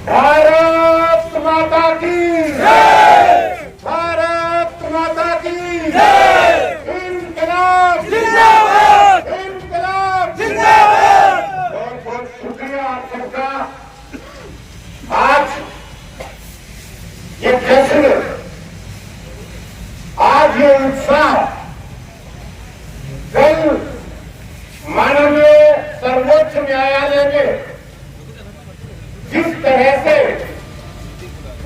भारत माता की जय। भारत माता की जय। इंकलाब जिंदाबाद। इंकलाब जिंदाबाद। बहुत बहुत शुक्रिया आप सबका। आज ये जश्न, आज ये उत्साह कल माननीय सर्वोच्च न्यायालय में जिस तरह से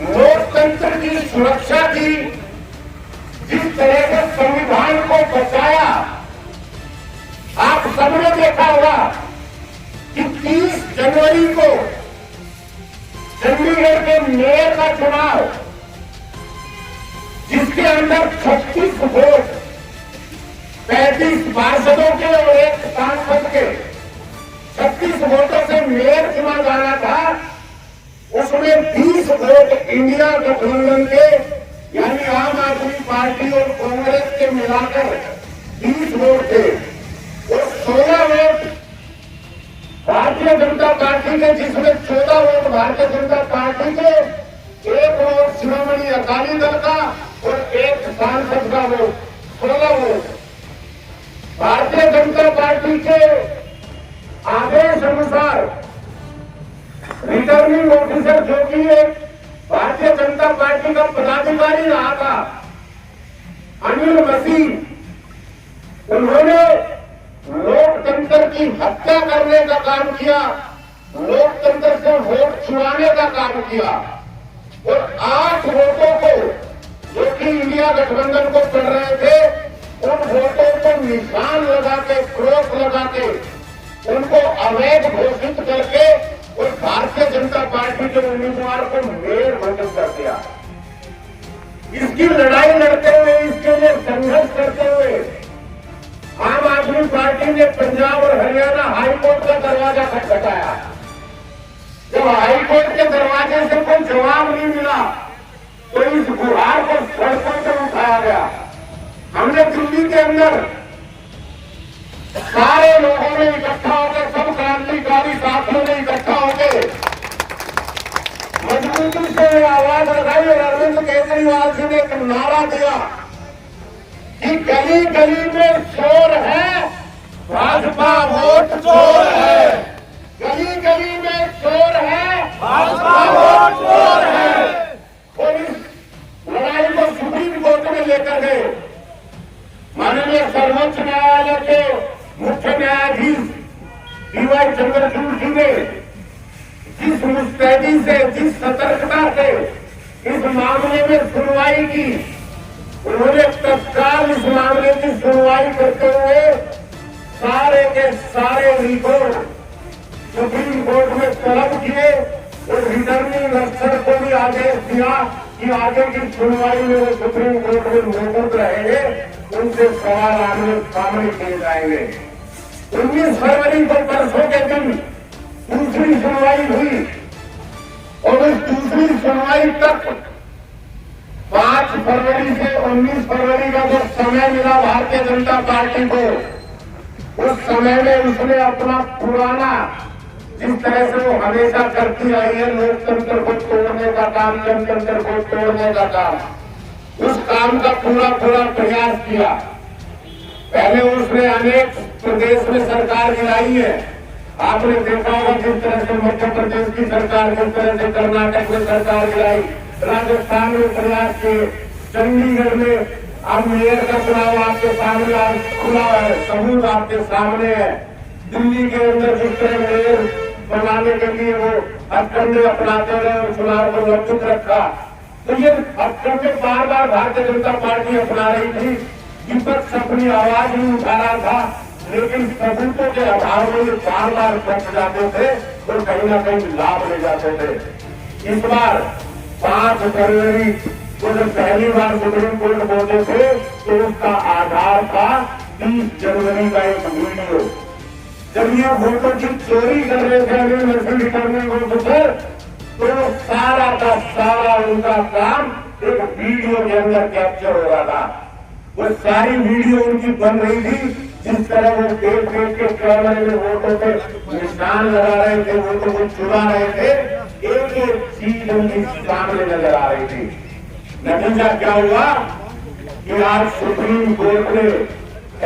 लोकतंत्र की सुरक्षा की, जिस तरह से संविधान को बचाया, आप सबने देखा होगा कि 30 जनवरी को चंडीगढ़ के मेयर का चुनाव, जिसके अंदर 36 वोट 35 पार्षदों के और एक सांसद के 36 वोटों से मेयर चुना जाना था, उसमें 20 वोट इंडिया गठबंधन के यानी आम आदमी पार्टी और कांग्रेस के मिलाकर 20 वोट थे और 16 वोट भारतीय जनता पार्टी के, जिसमें 14 वोट भारतीय जनता पार्टी के, 1 वोट शिरोमणि अकाली दल का और 1 सांसद का vote, 16 vote. Bharatiya Janata party के आदेश अनुसार रिटर्निंग ऑफिसर, जो कि एक भारतीय जनता पार्टी का पदाधिकारी रहा था, अनिल मसीह, उन्होंने लोकतंत्र की हत्या करने का काम किया, लोकतंत्र से वोट छुड़ाने का काम किया और 8 वोटों को, जो कि इंडिया गठबंधन को पड़ रहे थे, उन वोटों को निशान लगा के, क्रॉस लगा के, उनको अवैध घोषित करके और भारतीय जनता पार्टी के उम्मीदवार को मेयर घोषित कर दिया। इसकी लड़ाई लड़ते हुए, इसके लिए संघर्ष करते हुए आम आदमी पार्टी ने पंजाब और हरियाणा हाईकोर्ट का दरवाजा खटखटाया। जब हाईकोर्ट के दरवाजे से कोई जवाब नहीं मिला तो इस गुहार को सड़कों पर उठाया गया। हमने दिल्ली के अंदर सारे लोगों ने इकट्ठा होकर, सब क्रांतिकारी साथियों ने इकट्ठा होकर मजबूती से आवाज लगाई और अरविंद केजरीवाल जी ने एक नारा दिया कि गली गली में शोर है, भाजपा वोट चोर है। गली गली में शोर है, भाजपा वोट चोर है। और इस लड़ाई को सुप्रीम कोर्ट में लेकर गए। माननीय सर्वोच्च न्यायालय के मुख्य न्यायाधीश डीवाई चंद्रचूड़ जी ने जिस मुस्तैदी से, जिस सतर्कता से इस मामले में सुनवाई की, उन्होंने तत्काल इस मामले की सुनवाई करते हुए सारे के सारे रिपोर्ट सुप्रीम कोर्ट में तलब किए और रिटर्निंग अफसर को भी आदेश दिया कि आगे की सुनवाई में वो सुप्रीम कोर्ट में मौजूद रहेंगे, उनसे सवाल आमने सामने किए जाएंगे। 19 फरवरी को परसों के दिन दूसरी सुनवाई हुई और उस दूसरी सुनवाई तक 5 फरवरी से 19 फरवरी का जो समय मिला भारतीय जनता पार्टी को, उस समय में उसने अपना पुराना, जिस तरह से वो हमेशा करती आई है, लोकतंत्र को तोड़ने का काम, जनतंत्र को तोड़ने का काम, उस काम का पूरा प्रयास किया। पहले उसने अनेक प्रदेश में सरकार गिराई है। आपने देखा होगा जिस तरह से मध्य प्रदेश की सरकार, जिस तरह से कर्नाटक में सरकार गिराई, राजस्थान में प्रयास किए, चंडीगढ़ में अब मेयर का चुनाव आपके सामने आज खुला है, सबूत आपके सामने है। दिल्ली के अंदर जिस तरह मेयर बनाने के लिए वो हथकंडे अपनाते रहे और चुनाव को लक्षित रखा, तो ये हथकंडे बार बार भारतीय जनता पार्टी अपना रही थी। विपक्ष अपनी आवाज नहीं उठा रहा था, लेकिन सबूतों के अभाव में बार बार फंस जाते थे और कहीं ना कहीं लाभ ले जाते थे। इस बार 5 फरवरी को जब पहली बार सुप्रीम कोर्ट पहुंचे थे तो उसका आधार था 30 जनवरी का एक वीडियो। जब ये वोटों की चोरी कर रहे थे अनिल मसीह रिटर्निंग ऑफिसर, तो सारा का सारा उनका काम एक वीडियो के अंदर कैप्चर हो रहा था। वो सारी वीडियो उनकी बन रही थी जिस तरह वो देख देख के कैमरे में वोटों पे निशान लगा रहे थे, वोटों को चुरा रहे थे, एक एक चीज उनकी सामने नजर आ रही थी। नतीजा क्या हुआ कि आज सुप्रीम कोर्ट ने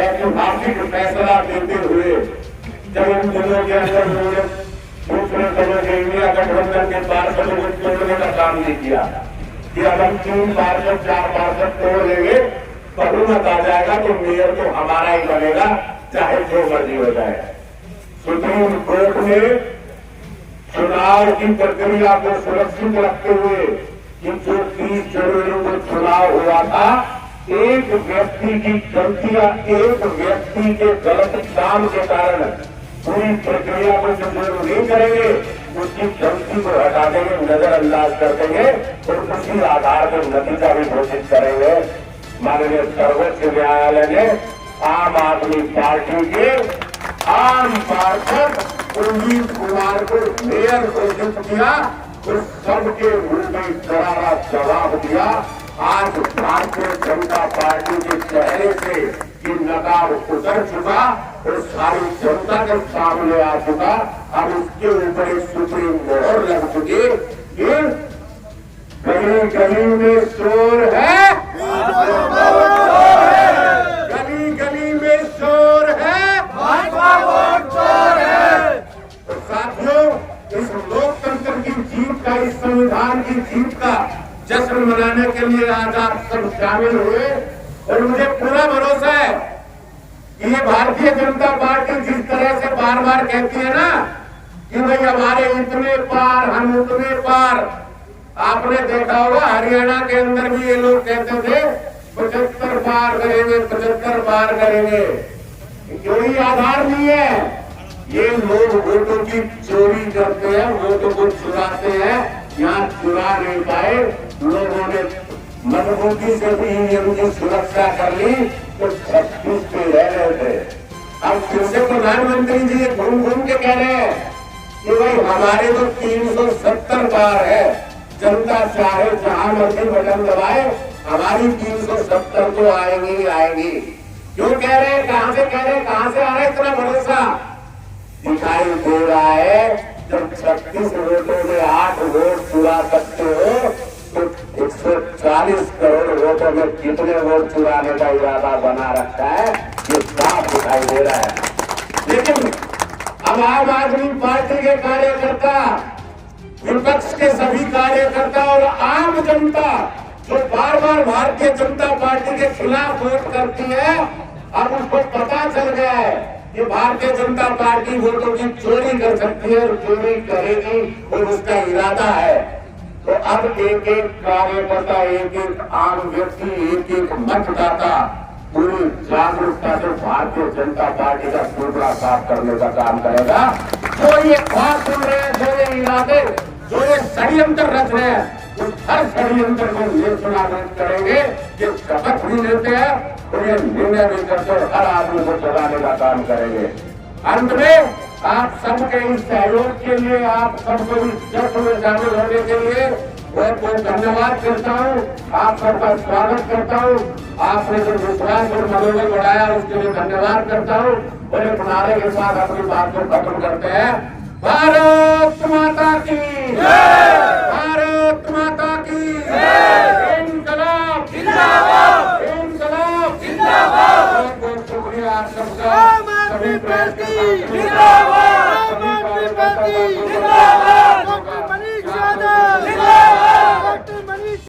ऐतिहासिक फैसला देते हुए जब इन दिनों के अंदर उन्होंने दूसरे दलों के इंडिया गठबंधन के पार्षदों को तोड़ने का काम नहीं किया कि अब हम 3 पार्षद 4 पार्षद तोड़ लेंगे, बहुमत आ जाएगा तो मेयर तो हमारा ही बनेगा, चाहे जो मर्जी हो जाए। सुप्रीम कोर्ट ने चुनाव की प्रक्रिया को सुरक्षित रखते हुए कि जो 30 जनवरी को चुनाव हुआ था, एक व्यक्ति की गलती या एक व्यक्ति के गलत काम के कारण पूरी प्रक्रिया को जो नहीं करेंगे, उसकी गलती को हटा देंगे, नजरअंदाज कर देंगे और उसी आधार पर नतीजा भी घोषित करेंगे। माननीय सर्वोच्च न्यायालय ने आम आदमी पार्टी के आम पार्षद कुलदीप कुमार को मेयर घोषित किया, उस सबके मुंह में करारा जवाब दिया। आज भारतीय जनता पार्टी के चेहरे से ये नकाब उतर चुका और सारी जनता के सामने आ चुका। अब उसके ऊपर सुप्रीम मोहर लग चुकी। ये गली गली में शोर है, गली गली में शोर है, भाजपा वोट चोर है। तो साथियों, इस लोकतंत्र की जीत का, इस संविधान की जीत का जश्न मनाने के लिए आज आप सब शामिल हुए और मुझे पूरा भरोसा है कि ये भारतीय जनता पार्टी जिस तरह से बार बार कहती है ना कि भाई हमारे इतने पार, हम उतने पार, आपने देखा होगा हरियाणा के अंदर भी ये लोग कहते थे 75 पार करेंगे, 75 पार करेंगे। कोई आधार नहीं है। ये लोग वोटों की चोरी करते हैं, वोटों को चुराते हैं। यहाँ चुरा नहीं पाए, लोगों ने मजबूती से भी इनकी सुरक्षा कर ली तो 36 पे रह रहे थे। अब फिर से प्रधानमंत्री जी घूम घूम के कह रहे हैं कि भाई हमारे तो 370 पार है, जनता चाहे जहां मर्जी बटन दबाए, हमारी 370 तो आएंगी ही आएंगी। क्यों कह रहे हैं, कहां से कह रहे हैं, कहां से आ रहा है इतना भरोसा? दिखाई दे रहा है जब 36 वोटों में 8 वोट चुरा सकते हो तो 140 करोड़ वोटों में कितने वोट चुराने का इरादा बना रखा है, ये साफ दिखाई दे रहा है। लेकिन अब आम आदमी पार्टी के कार्यकर्ता, विपक्ष के सभी कार्यकर्ता और आम जनता जो बार बार भारतीय जनता पार्टी के खिलाफ वोट करती है, अब उसको पता चल गया है कि भारतीय जनता पार्टी वोटों की चोरी कर सकती है और चोरी करेगी और उसका इरादा है। तो अब एक एक कार्यकर्ता, एक एक आम व्यक्ति, एक एक मतदाता पूरी जागरूकता से भारतीय जनता पार्टी का टुकड़ा साफ करने का काम करेगा। जो ये बात सुन रहे हैं, जो ये इरादे, जो ये षड्यंत्र रच रहे हैं, उस हर षड्यंत्र को निर्नामित करेंगे। ये शपथ भी लेते हैं और ये निर्णय भी करते हैं, हर आदमी को जगाने का काम करेंगे। अंत में आप सबके इस सहयोग के लिए, आप सबको इस जश्न में शामिल होने के लिए बहुत बहुत धन्यवाद करता हूँ। आप सबका स्वागत करता हूँ। आपने जो विश्वास और मनोबल बढ़ाया उसके लिए धन्यवाद करता हूँ। और एक नारे के साथ अपनी बात को खत्म करते हैं। भारत माता की जय, भारत माता की जय, इनकलाब जिंदाबाद, इनकलाब जिंदाबाद। बहुत बहुत शुक्रिया आप सबका। सभी प्रेस के साथ